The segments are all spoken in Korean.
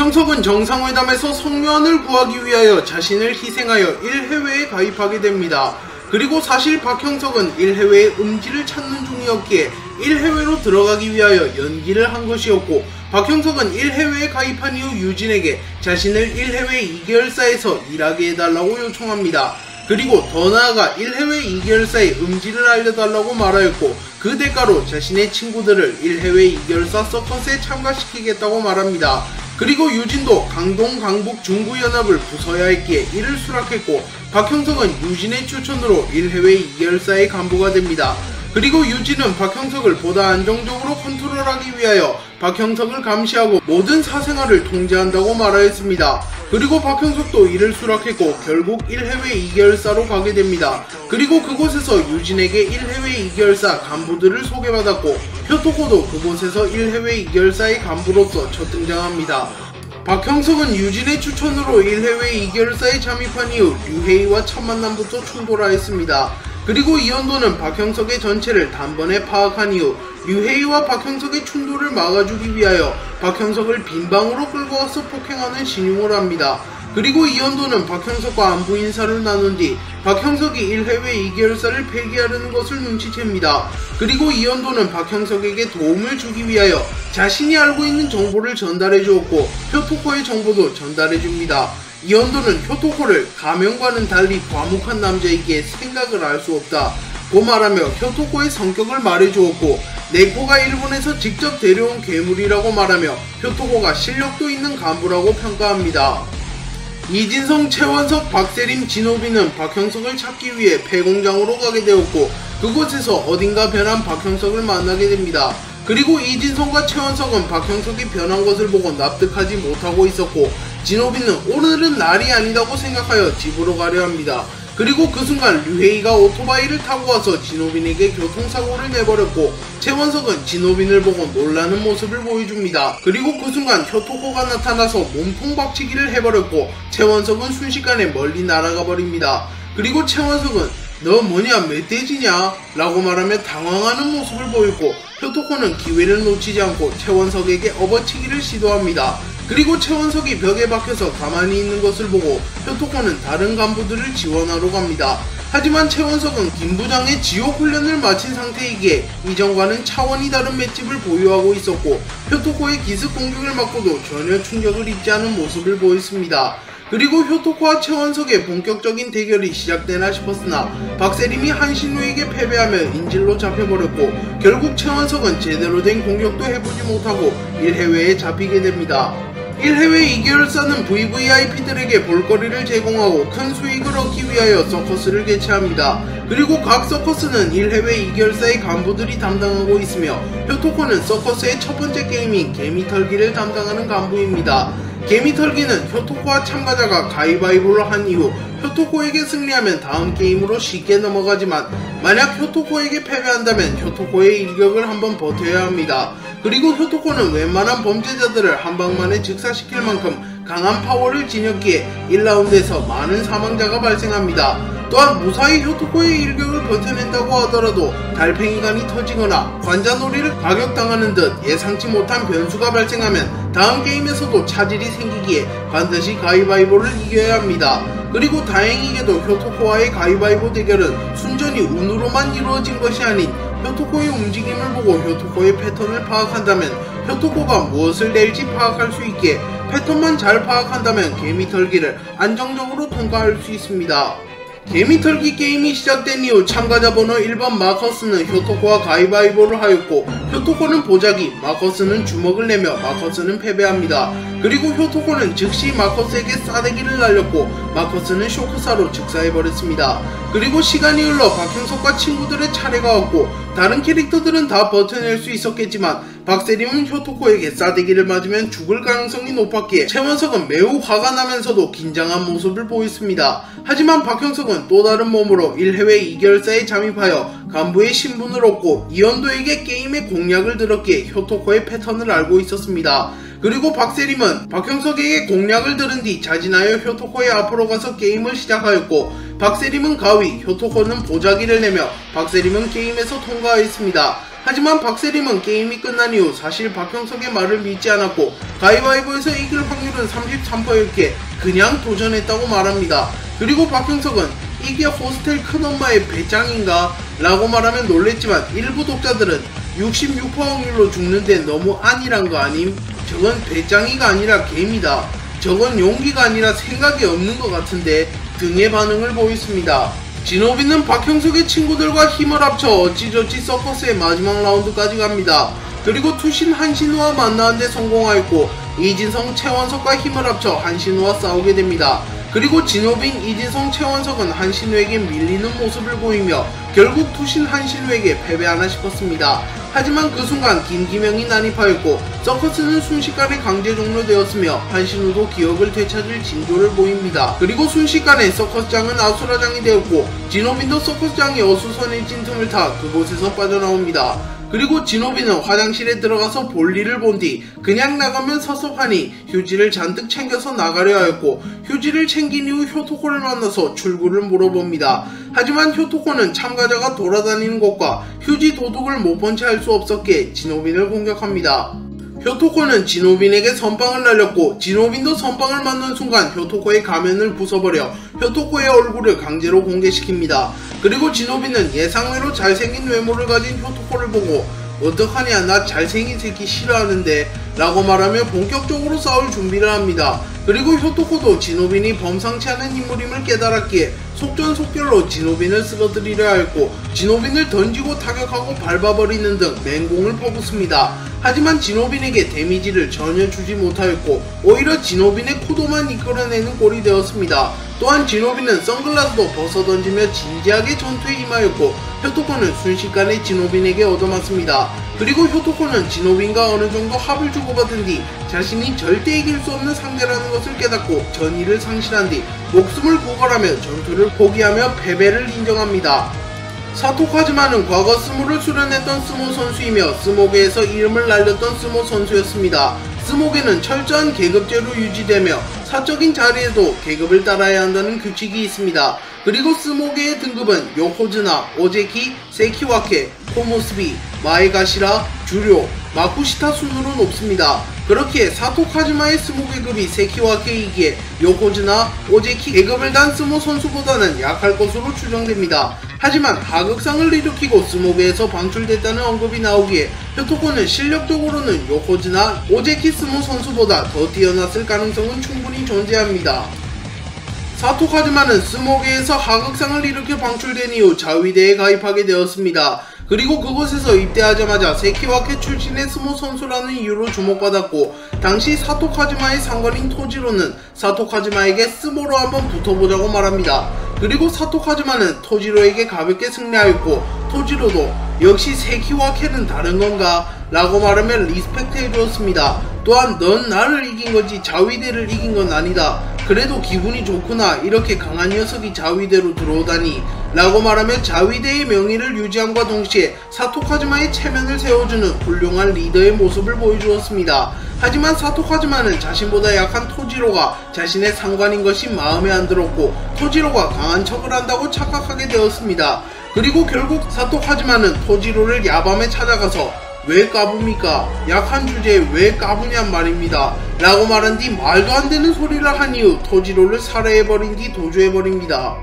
박형석은 정상회담에서 성묘안을 구하기 위하여 자신을 희생하여 1해외에 가입하게 됩니다. 그리고 사실 박형석은 1해외의 음지를 찾는 중이었기에 1해외로 들어가기 위하여 연기를 한 것이었고, 박형석은 1해외에 가입한 이후 유진에게 자신을 1해외 2계열사에서 일하게 해달라고 요청합니다. 그리고 더 나아가 1해외 2계열사의 음지를 알려달라고 말하였고, 그 대가로 자신의 친구들을 1해외 2계열사 서커스에 참가시키겠다고 말합니다. 그리고 유진도 강동, 강북, 중구연합을 부숴야 했기에 이를 수락했고, 박형석은 유진의 추천으로 1해외 2계열사의 간부가 됩니다. 그리고 유진은 박형석을 보다 안정적으로 컨트롤하기 위하여 박형석을 감시하고 모든 사생활을 통제한다고 말하였습니다. 그리고 박형석도 이를 수락했고 결국 1해외 2계열사로 가게 됩니다. 그리고 그곳에서 유진에게 1해외 2계열사 간부들을 소개받았고, 효토코도 그곳에서 1해외 2계열사의 간부로서 첫 등장합니다. 박형석은 유진의 추천으로 1해외 2계열사에 잠입한 이후 류헤이와 첫 만남부터 충돌하였습니다. 그리고 이현도는 박형석의 전체를 단번에 파악한 이후 류헤이와 박형석의 충돌을 막아주기 위하여 박형석을 빈방으로 끌고 와서 폭행하는 신용을 합니다. 그리고 이현도는 박형석과 안부 인사를 나눈 뒤 박형석이 1해외 2계열사를 폐기하려는 것을 눈치챕니다. 그리고 이현도는 박형석에게 도움을 주기 위하여 자신이 알고 있는 정보를 전달해 주었고, 효토코의 정보도 전달해 줍니다. 이현도는 효토코를 가면과는 달리 과묵한 남자이기에 생각을 알 수 없다 고 말하며 효토코의 성격을 말해주었고, 네코가 일본에서 직접 데려온 괴물이라고 말하며 효토코가 실력도 있는 간부라고 평가합니다. 이진성, 최원석, 박세림, 진호빈은 박형석을 찾기 위해 폐공장으로 가게 되었고, 그곳에서 어딘가 변한 박형석을 만나게 됩니다. 그리고 이진성과 최원석은 박형석이 변한 것을 보고 납득하지 못하고 있었고, 진호빈은 오늘은 날이 아니다고 생각하여 집으로 가려 합니다. 그리고 그 순간 류헤이가 오토바이를 타고 와서 진호빈에게 교통사고를 내버렸고, 최원석은 진호빈을 보고 놀라는 모습을 보여줍니다. 그리고 그 순간 효토코가 나타나서 몸통 박치기를 해버렸고, 최원석은 순식간에 멀리 날아가 버립니다. 그리고 최원석은 너 뭐냐 멧돼지냐 라고 말하며 당황하는 모습을 보였고, 효토코는 기회를 놓치지 않고 최원석에게 업어치기를 시도합니다. 그리고 최원석이 벽에 박혀서 가만히 있는 것을 보고 효토코는 다른 간부들을 지원하러 갑니다. 하지만 최원석은 김부장의 지옥 훈련을 마친 상태이기에 이전과는 차원이 다른 맷집을 보유하고 있었고, 효토코의 기습 공격을 맞고도 전혀 충격을 입지 않은 모습을 보였습니다. 그리고 효토코와 최원석의 본격적인 대결이 시작되나 싶었으나 박세림이 한신우에게 패배하며 인질로 잡혀버렸고, 결국 최원석은 제대로 된 공격도 해보지 못하고 1해외에 잡히게 됩니다. 1해외 2계열사는 VVIP들에게 볼거리를 제공하고 큰 수익을 얻기 위하여 서커스를 개최합니다. 그리고 각 서커스는 1해외 2계열사의 간부들이 담당하고 있으며, 효토코는 서커스의 첫 번째 게임인 개미털기를 담당하는 간부입니다. 개미털기는 효토코와 참가자가 가위바위보를 한 이후 효토코에게 승리하면 다음 게임으로 쉽게 넘어가지만, 만약 효토코에게 패배한다면 효토코의 일격을 한번 버텨야 합니다. 그리고 효토코는 웬만한 범죄자들을 한방만에 즉사시킬 만큼 강한 파워를 지녔기에 1라운드에서 많은 사망자가 발생합니다. 또한 무사히 효토코의 일격을 버텨낸다고 하더라도 달팽이관이 터지거나 관자놀이를 가격당하는 듯 예상치 못한 변수가 발생하면 다음 게임에서도 차질이 생기기에 반드시 가위바위보를 이겨야 합니다. 그리고 다행히게도 효토코와의 가위바위보 대결은 순전히 운으로만 이루어진 것이 아닌, 효토코의 움직임을 보고 효토코의 패턴을 파악한다면 효토코가 무엇을 낼지 파악할 수 있기에 패턴만 잘 파악한다면 개미털기를 안정적으로 통과할 수 있습니다. 개미털기 게임이 시작된 이후 참가자 번호 1번 마커스는 효토코와 가위바위보를 하였고, 효토코는 보자기, 마커스는 주먹을 내며 마커스는 패배합니다. 그리고 효토코는 즉시 마커스에게 싸대기를 날렸고, 마커스는 쇼크사로 즉사해버렸습니다. 그리고 시간이 흘러 박형석과 친구들의 차례가 왔고, 다른 캐릭터들은 다 버텨낼 수 있었겠지만 박세림은 효토코에게 싸대기를 맞으면 죽을 가능성이 높았기에 최원석은 매우 화가 나면서도 긴장한 모습을 보였습니다. 하지만 박형석은 또 다른 몸으로 1해외 2계열사에 잠입하여 간부의 신분을 얻고 이현도에게 게임의 공략을 들었기에 효토코의 패턴을 알고 있었습니다. 그리고 박세림은 박형석에게 공략을 들은 뒤 자진하여 효토코의 앞으로 가서 게임을 시작하였고, 박세림은 가위, 효토코는 보자기를 내며 박세림은 게임에서 통과하였습니다. 하지만 박세림은 게임이 끝난 이후 사실 박형석의 말을 믿지 않았고 가위바위보에서 이길 확률은 33%였기에 그냥 도전했다고 말합니다. 그리고 박형석은 이게 호스텔 큰엄마의 배짱인가? 라고 말하면 놀랬지만 일부 독자들은 66% 확률로 죽는데 너무 안일한 거 아님? 저건 배짱이가 아니라 개입니다. 저건 용기가 아니라 생각이 없는 것 같은데 등의 반응을 보였습니다. 진호빈은 박형석의 친구들과 힘을 합쳐 어찌저찌 서커스의 마지막 라운드까지 갑니다. 그리고 투신 한신우와 만나는데 성공하였고 이진성, 최원석과 힘을 합쳐 한신우와 싸우게 됩니다. 그리고 진호빈, 이진성, 최원석은 한신우에게 밀리는 모습을 보이며 결국 투신 한신우에게 패배하나 싶었습니다. 하지만 그 순간 김기명이 난입하였고 서커스는 순식간에 강제 종료되었으며 한신우도 기억을 되찾을 징조를 보입니다. 그리고 순식간에 서커스장은 아수라장이 되었고 진호빈도 서커스장이 어수선해진 틈을 타 그곳에서 빠져나옵니다. 그리고 진호빈은 화장실에 들어가서 볼일을 본 뒤 그냥 나가면 섭섭하니 휴지를 잔뜩 챙겨서 나가려 하였고 휴지를 챙긴 이후 효토코를 만나서 출구를 물어봅니다. 하지만 효토코는 참가자가 돌아다니는 곳과 휴지 도둑을 못 본 채 할 수 없었기에 진호빈을 공격합니다. 효토코는 진호빈에게 선빵을 날렸고 진호빈도 선빵을 맞는 순간 효토코의 가면을 부숴버려 효토코의 얼굴을 강제로 공개시킵니다. 그리고 진호빈은 예상외로 잘생긴 외모를 가진 효토코를 보고 어떡하냐 나 잘생긴 새끼 싫어하는데 라고 말하며 본격적으로 싸울 준비를 합니다. 그리고 효토코도 진호빈이 범상치 않은 인물임을 깨달았기에 속전속결로 진호빈을 쓰러뜨리려 하였고 진호빈을 던지고 타격하고 밟아버리는 등 맹공을 퍼붓습니다. 하지만 진호빈에게 데미지를 전혀 주지 못하였고 오히려 진호빈의 코도만 이끌어내는 꼴이 되었습니다. 또한 진호빈은 선글라스도 벗어던지며 진지하게 전투에 임하였고 효토코는 순식간에 진호빈에게 얻어맞습니다. 그리고 효토코는 진호빈과 어느정도 합을 주고받은 뒤 자신이 절대 이길 수 없는 상대라는 것을 깨닫고 전의를 상실한 뒤 목숨을 구걸하며 전투를 포기하며 패배를 인정합니다. 사토 카즈마는 과거 스모를 수련했던 스모 선수이며 스모계에서 이름을 날렸던 스모 선수였습니다. 스모계는 철저한 계급제로 유지되며 사적인 자리에도 계급을 따라야 한다는 규칙이 있습니다. 그리고 스모계의 등급은 요코즈나, 오제키, 세키와케, 코모스비, 마에가시라, 주료, 마쿠시타 순으로 높습니다. 그렇기에 사토 카즈마의 스모 계급이 세키와케이기에 요코즈나, 오제키 계급을 단 스모 선수보다는 약할 것으로 추정됩니다. 하지만 하극상을 일으키고 스모계에서 방출됐다는 언급이 나오기에 효토코는 실력적으로는 요코즈나, 오제키 스모 선수보다 더 뛰어났을 가능성은 충분히 존재합니다. 사토 카즈마는 스모계에서 하극상을 일으켜 방출된 이후 자위대에 가입하게 되었습니다. 그리고 그곳에서 입대하자마자 세키와케 출신의 스모 선수라는 이유로 주목받았고 당시 사토 카즈마의 상관인 토지로는 사토 카즈마에게 스모로 한번 붙어보자고 말합니다. 그리고 사토 카즈마는 토지로에게 가볍게 승리하였고 토지로도 역시 세키와케는 다른건가? 라고 말하며 리스펙트 해주었습니다. 또한 넌 나를 이긴거지 자위대를 이긴건 아니다. 그래도 기분이 좋구나. 이렇게 강한 녀석이 자위대로 들어오다니 라고 말하며 자위대의 명예를 유지함과 동시에 사토 카즈마의 체면을 세워주는 훌륭한 리더의 모습을 보여주었습니다. 하지만 사토 카즈마는 자신보다 약한 토지로가 자신의 상관인 것이 마음에 안 들었고 토지로가 강한 척을 한다고 착각하게 되었습니다. 그리고 결국 사토 카즈마는 토지로를 야밤에 찾아가서 왜 까부니까? 약한 주제에 왜 까부냔 말입니다. 라고 말한 뒤 말도 안 되는 소리를 한 이후 토지로를 살해해버린 뒤 도주해버립니다.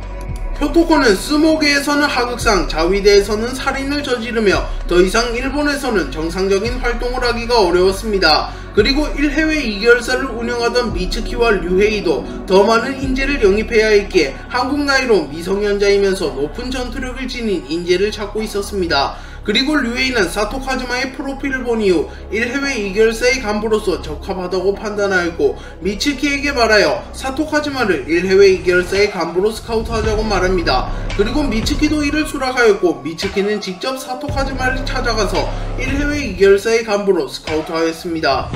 효토코는 스모계에서는 하극상, 자위대에서는 살인을 저지르며 더 이상 일본에서는 정상적인 활동을 하기가 어려웠습니다. 그리고 1해외 2개월사를 운영하던 미츠키와 류헤이도 더 많은 인재를 영입해야 했기에 한국 나이로 미성년자이면서 높은 전투력을 지닌 인재를 찾고 있었습니다. 그리고 류헤이는 사토 카즈마의 프로필을 본 이후 1해외 2개월사의 간부로서 적합하다고 판단하였고 미츠키에게 말하여 사토 카즈마를 1해외 2개월사의 간부로 스카우트하자고 말합니다. 그리고 미츠키도 이를 수락하였고 미츠키는 직접 사토 카즈마를 찾아가서 1해외 2개월사의 간부로 스카우트하였습니다.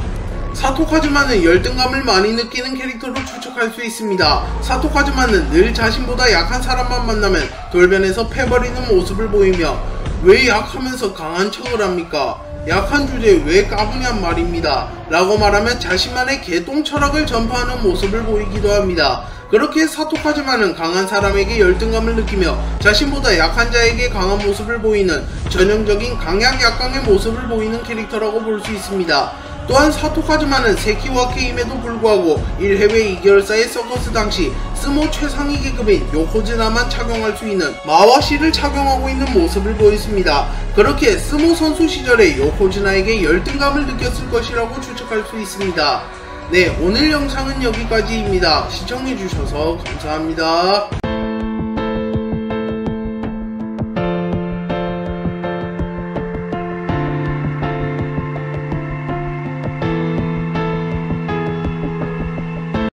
사토 카즈마는 열등감을 많이 느끼는 캐릭터로 추측할 수 있습니다. 사토 카즈마는 늘 자신보다 약한 사람만 만나면 돌변해서 패버리는 모습을 보이며 왜 약하면서 강한 척을 합니까? 약한 주제에 왜 까부냔 말입니다 라고 말하면 자신만의 개똥 철학을 전파하는 모습을 보이기도 합니다. 그렇게 사토카즈마는 강한 사람에게 열등감을 느끼며 자신보다 약한 자에게 강한 모습을 보이는 전형적인 강약 약강의 모습을 보이는 캐릭터라고 볼 수 있습니다. 또한 사토카즈마는 세키와케임에도 불구하고 1해외 2개월사의 서커스 당시 스모 최상위 계급인 요코즈나만 착용할 수 있는 마와시를 착용하고 있는 모습을 보였습니다. 그렇게 스모 선수 시절에 요코즈나에게 열등감을 느꼈을 것이라고 추측할 수 있습니다. 네, 오늘 영상은 여기까지입니다. 시청해주셔서 감사합니다.